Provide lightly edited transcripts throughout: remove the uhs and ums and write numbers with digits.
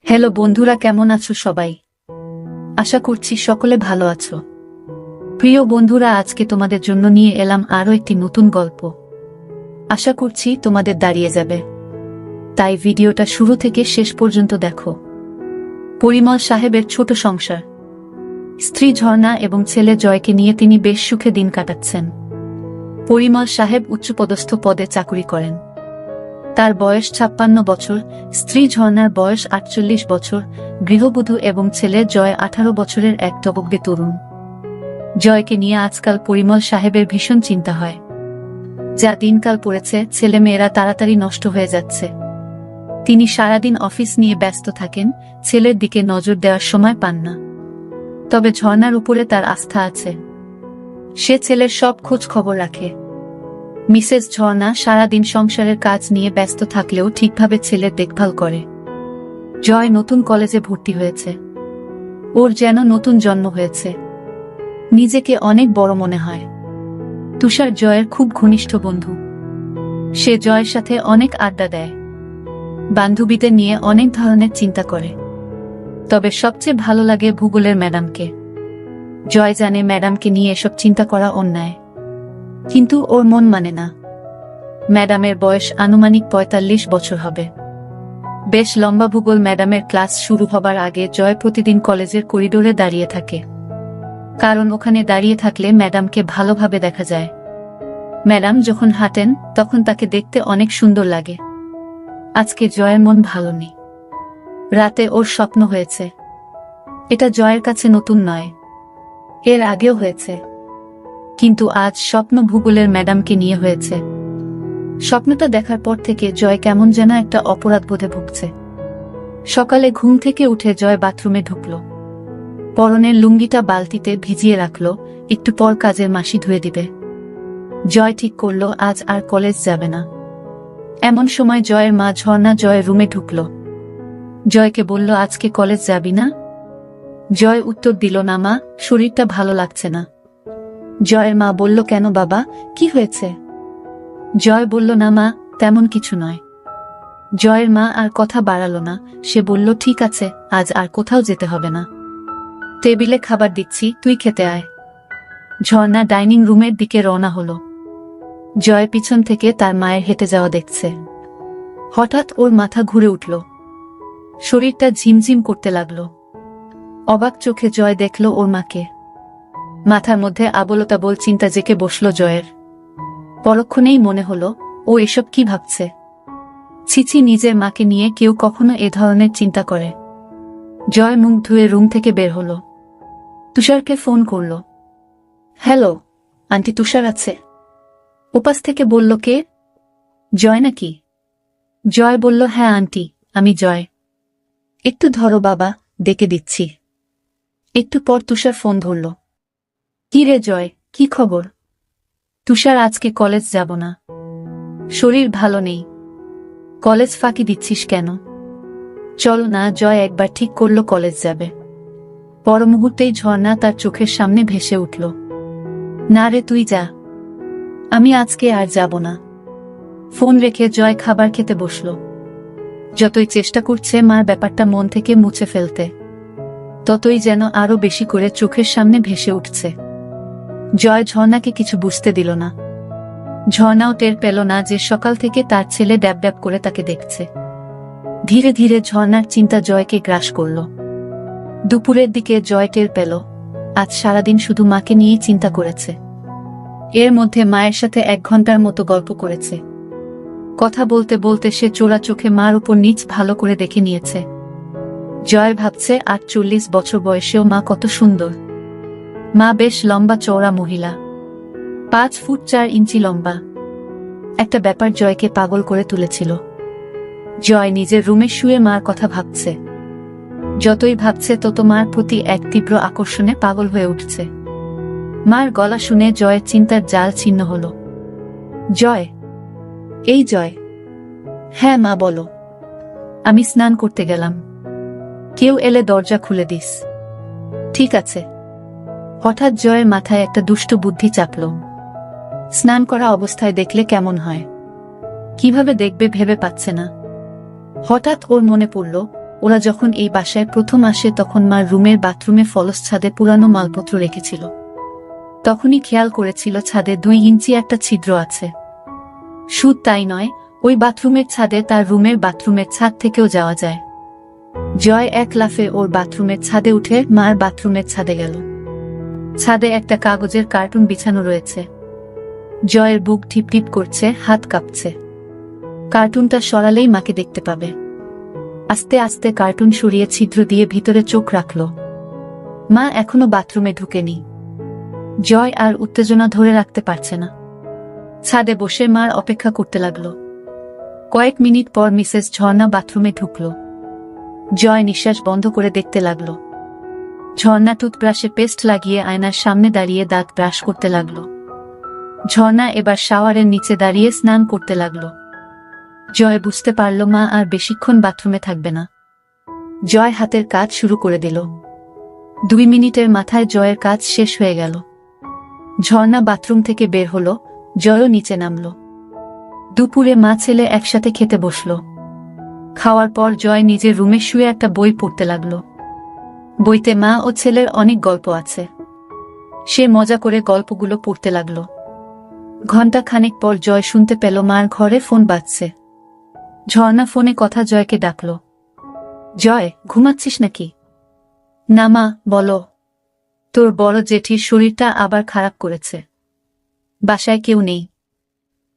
Hello বন্ধুরা, কেমন আছো সবাই? আশা করছি সকলে ভালো আছো। প্রিয় বন্ধুরা, আজকে তোমাদের জন্য নিয়ে এলাম আরও একটি নতুন গল্প। আশা করছি তোমাদের দাঁড়িয়ে যাবে, তাই ভিডিওটা শুরু থেকে শেষ পর্যন্ত দেখো। পরিমল সাহেবের ছোট সংসার। স্ত্রী ঝর্ণা এবং ছেলে জয়কে নিয়ে তিনি বেশ সুখে দিন কাটাচ্ছেন। পরিমল সাহেব উচ্চপদস্থ পদে চাকুরি করেন। তার বয়স 56 বছর, স্ত্রী ঝর্ণার বয়স 48 বছর, গৃহবধূ এবং ছেলে জয় 18 বছরের এক টবকবে তরুণ। জয়কে নিয়ে আজকাল পরিমল সাহেবের ভীষণ চিন্তা হয়। যা দিনকাল পড়েছে, ছেলেমেয়েরা তাড়াতাড়ি নষ্ট হয়ে যাচ্ছে। তিনি সারাদিন অফিস নিয়ে ব্যস্ত থাকেন, ছেলের দিকে নজর দেওয়ার সময় পান না। তবে ঝর্ণার উপরে তার আস্থা আছে। সে ছেলের সব খোঁজ খবর রাখে। মিসেস ঝর্ণা সারাদিন সংসারের কাজ নিয়ে ব্যস্ত থাকলেও ঠিকভাবে ছেলের দেখভাল করে। জয় নতুন কলেজে ভর্তি হয়েছে। ওর যেন নতুন জন্ম হয়েছে। নিজেকে অনেক বড় মনে হয়। তুষার জয়ের খুব ঘনিষ্ঠ বন্ধু। সে জয়ের সাথে অনেক আড্ডা দেয়, বান্ধবীদের নিয়ে অনেক ধরনের চিন্তা করে। তবে সবচেয়ে ভালো লাগে ভূগোলের ম্যাডামকে। জয় জানে ম্যাডামকে নিয়ে এসব চিন্তা করা অন্যায়, কিন্তু ওর মন মানে না। ম্যাডামের বয়স আনুমানিক 45 বছর হবে। বেশ লম্বা। ভূগোল ম্যাডামের ক্লাস শুরু হবার আগে জয় প্রতিদিন কলেজের করিডোরে দাঁড়িয়ে থাকে, কারণ ওখানে দাঁড়িয়ে থাকলে ম্যাডামকে ভালোভাবে দেখা যায়। ম্যাডাম যখন হাঁটেন তখন তাকে দেখতে অনেক সুন্দর লাগে। আজকে জয়ের মন ভালো নেই। রাতে ওর স্বপ্ন হয়েছে। এটা জয়ের কাছে নতুন নয়, এর আগেও হয়েছে, কিন্তু আজ স্বপ্ন ভূগোলের ম্যাডামকে নিয়ে হয়েছে। স্বপ্নটা দেখার পর থেকে জয় কেমন যেন একটা অপরাধবোধে ভুগছে। সকালে ঘুম থেকে উঠে জয় বাথরুমে ঢুকল। পরনের লুঙ্গিটা বালতিতে ভিজিয়ে রাখল, একটু পর কাজের মাসি ধুয়ে দিবে। জয় ঠিক করল আজ আর কলেজ যাবে না। এমন সময় জয়ের মা ঝর্ণা জয়ের রুমে ঢুকল। জয়কে বলল, আজকে কলেজ যাবি না? জয় উত্তর দিল, না মা, শরীরটা ভালো লাগছে না। জয়ের মা বলল, কেন বাবা, কি হয়েছে? জয় বলল, না মা, তেমন কিছু নয়। জয়ের মা আর কথা বাড়ালো না। সে বলল, ঠিক আছে, আজ আর কোথাও যেতে হবে না। টেবিলে খাবার দিচ্ছি, তুই খেতে আয়। ঝর্ণা ডাইনিং রুমের দিকে রওনা হলো। জয় পিছন থেকে তার মায়ের হেঁটে যাওয়া দেখছে। হঠাৎ ওর মাথা ঘুরে উঠল, শরীরটা ঝিমঝিম করতে লাগলো। অবাক চোখে জয় দেখল ওর মাকে। মাথার মধ্যে আবোলতাবোল চিন্তা জেঁকে বসল জয়ের। পরক্ষণেই মনে হলো, ও এসব কি ভাবছে? ছিছি, নিজের মাকে নিয়ে কেউ কখনো এ ধরনের চিন্তা করে? জয় মুখ ধুয়ে রুম থেকে বের হলো। তুষারকে ফোন করল। হ্যালো আন্টি, তুষার আছে? ওপাশ থেকে বলল, কে? জয় নাকি? জয় বলল, হ্যাঁ আন্টি, আমি জয়। একটু ধরো বাবা, ডেকে দিচ্ছি। একটু পর তুষার ফোন ধরল। কি রে জয়, কি খবর? তুষার, আজকে কলেজ যাব না, শরীর ভালো নেই। কলেজ ফাঁকি দিচ্ছিস কেন? চল না। জয় একবার ঠিক করল কলেজ যাবে। পর মুহূর্তেই ঝর্ণা তার চোখের সামনে ভেসে উঠল। না রে, তুই যা, আমি আজকে আর যাব না। ফোন রেখে জয় খাবার খেতে বসল। যতই চেষ্টা করছে মার ব্যাপারটা মন থেকে মুছে ফেলতে, ততই যেন আরো বেশি করে চোখের সামনে ভেসে উঠছে। জয় ঝর্ণাকে কিছু বুঝতে দিল না। ঝর্ণাও টের পেল না যে সকাল থেকে তার ছেলে ড্যাব ড্যাব করে তাকে দেখছে। ধীরে ধীরে ঝর্ণার চিন্তা জয়কে গ্রাস করল। দুপুরের দিকে জয় টের পেল আজ সারাদিন শুধু মাকে নিয়েই চিন্তা করেছে। এর মধ্যে মায়ের সাথে 1 ঘন্টার মতো গল্প করেছে। কথা বলতে বলতে সে চোরা চোখে মার উপর নিচ ভালো করে দেখে নিয়েছে। জয় ভাবছে 48 বছর বয়সেও মা কত সুন্দর। মা বেশ লম্বা চওড়া মহিলা, 5 ফুট 4 ইঞ্চি লম্বা। একটা ব্যাপার জয়কে পাগল করে তুলেছিল। জয় নিজের রুমে শুয়ে মার কথা ভাবছে। যতই ভাবছে তত মার প্রতি এক তীব্র আকর্ষণে পাগল হয়ে উঠছে। মার গলা শুনে জয়ের চিন্তার জাল ছিন্ন হল। জয়, এই জয়। হ্যাঁ মা, বলো। আমি স্নান করতে গেলাম, কেউ এলে দরজা খুলে দিস। ঠিক আছে। হঠাৎ জয়ের মাথায় একটা দুষ্ট বুদ্ধি চাপল। স্নান করা অবস্থায় দেখলে কেমন হয়, কিভাবে দেখবে ভেবে পাচ্ছে না। হঠাৎ ওর মনে পড়ল ওরা যখন এই বাসায় প্রথম আসে তখন মার রুমের বাথরুমে ফলস ছাদে পুরানো মালপত্র রেখেছিল। তখনই খেয়াল করেছিল ছাদে 2 ইঞ্চি একটা ছিদ্র আছে। শুধু তাই নয়, ওই বাথরুমের ছাদে তার রুমের বাথরুমের ছাদ থেকেও যাওয়া যায়। জয় এক লাফে ওর বাথরুমের ছাদে উঠে মার বাথরুমের ছাদে গেল। ছাদে একটা কাগজের কার্টুন বিছানো রয়েছে। জয়ের বুক টিপটিপ করছে, হাত কাঁপছে। কার্টুনটা সরালেই মাকে দেখতে পাবে। আস্তে আস্তে কার্টুন সরিয়ে ছিদ্র দিয়ে ভিতরে চোখ রাখল। মা এখনো বাথরুমে ঢুকেনি। জয় আর উত্তেজনা ধরে রাখতে পারছে না। ছাদে বসে মার অপেক্ষা করতে লাগল। কয়েক মিনিট পর মিসেস ঝর্ণা বাথরুমে ঢুকল। জয় নিঃশ্বাস বন্ধ করে দেখতে লাগল। ঝর্ণা টুথব্রাশে পেস্ট লাগিয়ে আয়নার সামনে দাঁড়িয়ে দাঁত ব্রাশ করতে লাগল। ঝর্ণা এবার শাওয়ারের নিচে দাঁড়িয়ে স্নান করতে লাগল। জয় বুঝতে পারল মা আর বেশিক্ষণ বাথরুমে থাকবে না। জয় হাতের কাজ শুরু করে দিল। 2 মিনিটের মাথায় জয়ের কাজ শেষ হয়ে গেল। ঝর্ণা বাথরুম থেকে বের হলো, জয়ও নিচে নামল। দুপুরে মা ছেলে একসাথে খেতে বসল। খাওয়ার পর জয় নিজের রুমে শুয়ে একটা বই পড়তে লাগল। বইতে মা ও ছেলের অনেক গল্প আছে। সে মজা করে গল্পগুলো পড়তে লাগল। ঘণ্টা খানেক পর জয় শুনতে পেল মার ঘরে ফোন বাজছে। ঝর্ণা ফোনে কথা জয়কে ডাকল। জয়, ঘুমাচ্ছিস নাকি? না মা, বলো। তোর বড় জেঠির শরীরটা আবার খারাপ করেছে। বাসায় কেউ নেই।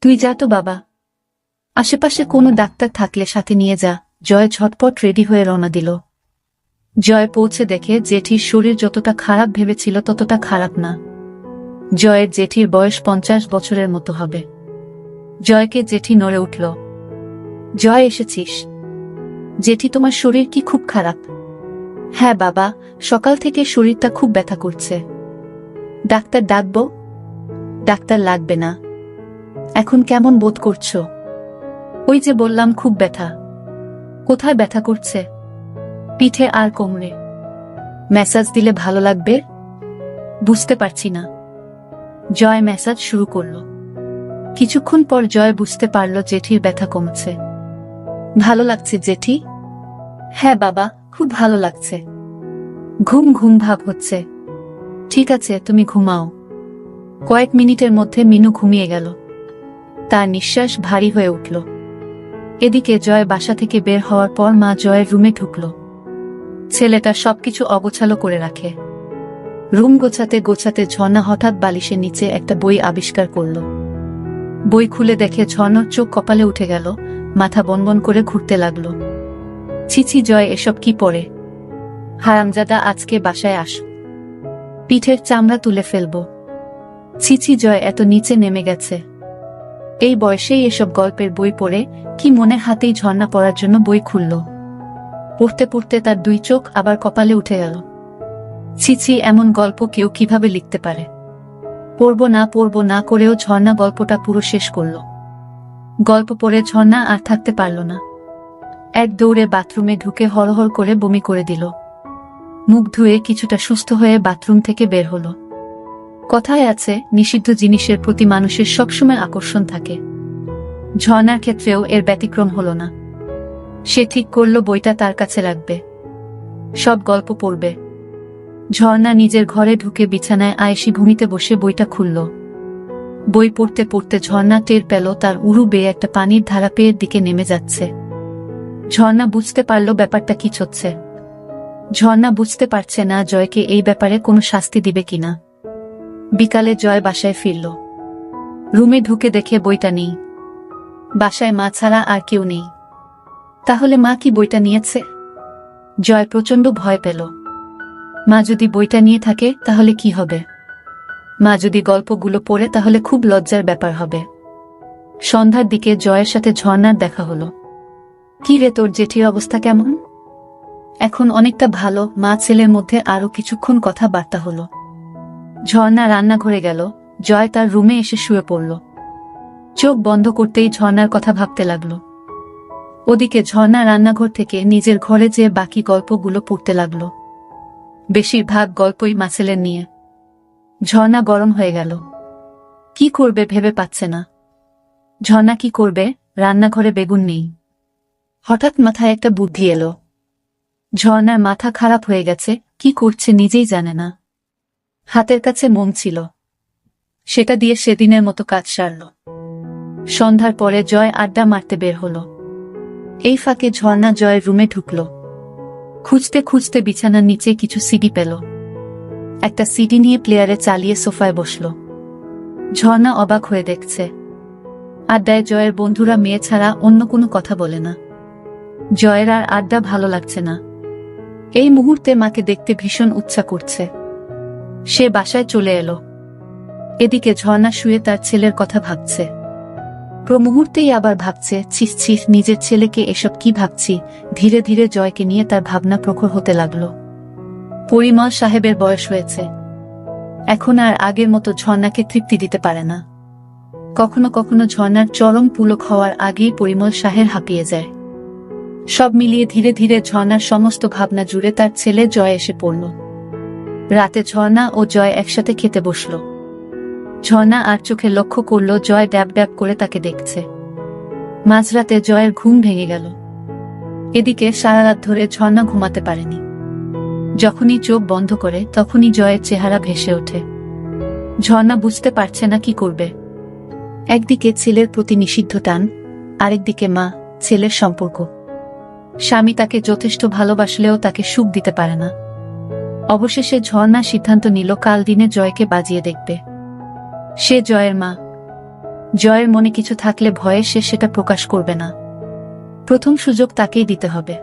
তুই যা তো বাবা। আশেপাশে কোনো ডাক্তার থাকলে সাথে নিয়ে যা। জয় ঝটপট রেডি হয়ে রওনা দিল। জয় পৌঁছে দেখে জেঠির শরীর যতটা খারাপ ভেবেছিল ততটা খারাপ না। জয়ের জেঠির বয়স 50 বছরের মতো হবে। জয়কে জেঠি নড়ে উঠল। জয়, এসেছিস? জেঠি, তোমার শরীর কি খুব খারাপ? হ্যাঁ বাবা, সকাল থেকে শরীরটা খুব ব্যথা করছে। ডাক্তার ডাকবো? ডাক্তার লাগবে না। এখন কেমন বোধ করছো? ওই যে বললাম, খুব ব্যথা। কোথায় ব্যথা করছে? পিঠে আর কোমরে। ম্যাসাজ দিলে ভালো লাগবে? বুঝতে পারছি না। জয় ম্যাসাজ শুরু করল। কিছুক্ষণ পর জয় বুঝতে পারল জেঠির ব্যথা কমছে। ভালো লাগছে জেঠি? হ্যাঁ বাবা, খুব ভালো লাগছে। ঘুম ঘুম ভাব হচ্ছে। ঠিক আছে, তুমি ঘুমাও। কয়েক মিনিটের মধ্যে মিনু ঘুমিয়ে গেল। তার নিঃশ্বাস ভারী হয়ে উঠল। এদিকে জয় বাসা থেকে বের হওয়ার পর মা জয়ের রুমে ঢুকল। ছেলেটা সবকিছু অগোছালো করে রাখে। রুম গোছাতে গোছাতে ঝর্ণা হঠাৎ বালিশের নিচে একটা বই আবিষ্কার করল। বই খুলে দেখে ঝর্ণার চোখ কপালে উঠে গেল, মাথা বনবন করে ঘুরতে লাগল। ছিছি জয়, এসব কি পড়ে? হারামজাদা, আজকে বাসায় আস। পিঠের চামড়া তুলে ফেলব। ছিছি জয় এত নিচে নেমে গেছে। এই বয়সেই এসব গল্পের বই পড়ে? কি মনে হাতেই ঝর্ণা পড়ার জন্য বই খুলল। পড়তে পড়তে তার 2 চোখ আবার কপালে উঠে গেল। ছিছি, এমন গল্প কেউ কিভাবে লিখতে পারে? পড়ব না করেও ঝর্ণা গল্পটা পুরো শেষ করল। গল্প পড়ে ঝর্ণা আর থাকতে পারল না। এক দৌড়ে বাথরুমে ঢুকে হড়হড় করে বমি করে দিল। মুখ ধুয়ে কিছুটা সুস্থ হয়ে বাথরুম থেকে বের হল। কথায় আছে, নিষিদ্ধ জিনিসের প্রতি মানুষের সবসময় আকর্ষণ থাকে। ঝর্ণার ক্ষেত্রেও এর ব্যতিক্রম হল না। সে ঠিক করল বইটা তার কাছে রাখবে। সব গল্প পড়বে। ঝর্ণা নিজের ঘরে ঢুকে বিছানায় আয়েশি ভূমিতে বসে বইটা খুলল। বই পড়তে পড়তে ঝর্ণা টের পেল তার উরু বেয়ে একটা পানির ধারা পেয়ের দিকে নেমে যাচ্ছে। ঝর্ণা বুঝতে পারল ব্যাপারটা কি হচ্ছে। ঝর্ণা বুঝতে পারছে না জয়কে এই ব্যাপারে কোনো শাস্তি দিবে কিনা। বিকালে জয় বাসায় ফিরল। রুমে ঢুকে দেখে বইটা নেই। বাসায় মা ছাড়া আর কেউ নেই। তাহলে মা কি বইটা নিয়েছে? জয় প্রচণ্ড ভয় পেল। মা যদি বইটা নিয়ে থাকে তাহলে কি হবে? মা যদি গল্পগুলো পড়ে তাহলে খুব লজ্জার ব্যাপার হবে। সন্ধ্যার দিকে জয়ের সাথে ঝর্ণার দেখা হলো। কি রে, তোর জেঠির অবস্থা কেমন? এখন অনেকটা ভালো। মা ছেলের মধ্যে আরো কিছুক্ষণ কথাবার্তা হলো। ঝর্ণা রান্নাঘরে গেল। জয় তার রুমে এসে শুয়ে পড়ল। চোখ বন্ধ করতেই ঝর্ণার কথা ভাবতে লাগল। ওদিকে ঝর্ণা রান্নাঘর থেকে নিজের ঘরে যেয়ে বাকি গল্পগুলো পড়তে লাগল। বেশিরভাগ গল্পই মা ছেলের নিয়ে। ঝর্ণা গরম হয়ে গেল। কি করবে ভেবে পাচ্ছে না। ঝর্ণা কি করবে? রান্নাঘরে বেগুন নেই। হঠাৎ মাথায় একটা বুদ্ধি এলো। ঝর্ণার মাথা খারাপ হয়ে গেছে, কি করছে নিজেই জানে না। হাতের কাছে মোম ছিল, সেটা দিয়ে সেদিনের মতো কাজ সারল। সন্ধ্যার পরে জয় আড্ডা মারতে বের হলো। এই ফাঁকে ঝর্ণা জয়ের রুমে ঢুকল। খুঁজতে খুঁজতে বিছানার নিচে কিছু সিডি পেল। একটা সিডি নিয়ে প্লেয়ারে চালিয়ে সোফায় বসল। ঝর্ণা অবাক হয়ে দেখছে, আড্ডায় জয়ের বন্ধুরা মেয়ে ছাড়া অন্য কোনো কথা বলে না। জয়ের আর আড্ডা ভালো লাগছে না। এই মুহূর্তে মাকে দেখতে ভীষণ ইচ্ছা করছে। সে বাসায় চলে এলো। এদিকে ঝর্ণা শুয়ে তার ছেলের কথা ভাবছে। মুহূর্তেই আবার ভাবছে, ছিস ছিস, নিজের ছেলেকে এসব কি ভাবছি। ধীরে ধীরে জয়কে নিয়ে তার ভাবনা প্রখর হতে লাগল। পরিমল সাহেবের বয়স হয়েছে, এখন আর আগের মতো ঝর্ণাকে তৃপ্তি দিতে পারে না। কখনো কখনো ঝর্ণার চরম পুলক হওয়ার আগেই পরিমল সাহেব হাঁপিয়ে যায়। সব মিলিয়ে ধীরে ধীরে ঝর্ণার সমস্ত ভাবনা জুড়ে তার ছেলে জয় এসে পড়ল। রাতে ঝর্ণা ও জয় একসাথে খেতে বসল। ঝর্ণা আর চোখে লক্ষ্য করল জয় ড্যাব ড্যাব করে তাকে দেখছে। মাঝরাতে জয়ের ঘুম ভেঙে গেল। এদিকে সারা রাত ধরে ঝর্ণা ঘুমাতে পারেনি। যখনই চোখ বন্ধ করে তখনই জয়ের চেহারা ভেসে ওঠে। ঝর্ণা বুঝতে পারছে না কি করবে। একদিকে ছেলের প্রতি নিষিদ্ধ টান, আরেকদিকে মা ছেলের সম্পর্ক। স্বামী তাকে যথেষ্ট ভালোবাসলেও তাকে সুখ দিতে পারে না। অবশেষে ঝর্ণা সিদ্ধান্ত নিল কাল দিনে জয়কে বাজিয়ে দেখবে। সে জয়ের মা। জয়ের মনে কিছু থাকলে ভয়ে সে সেটা প্রকাশ করবে না। প্রথম সুযোগ তাকেই দিতে হবে।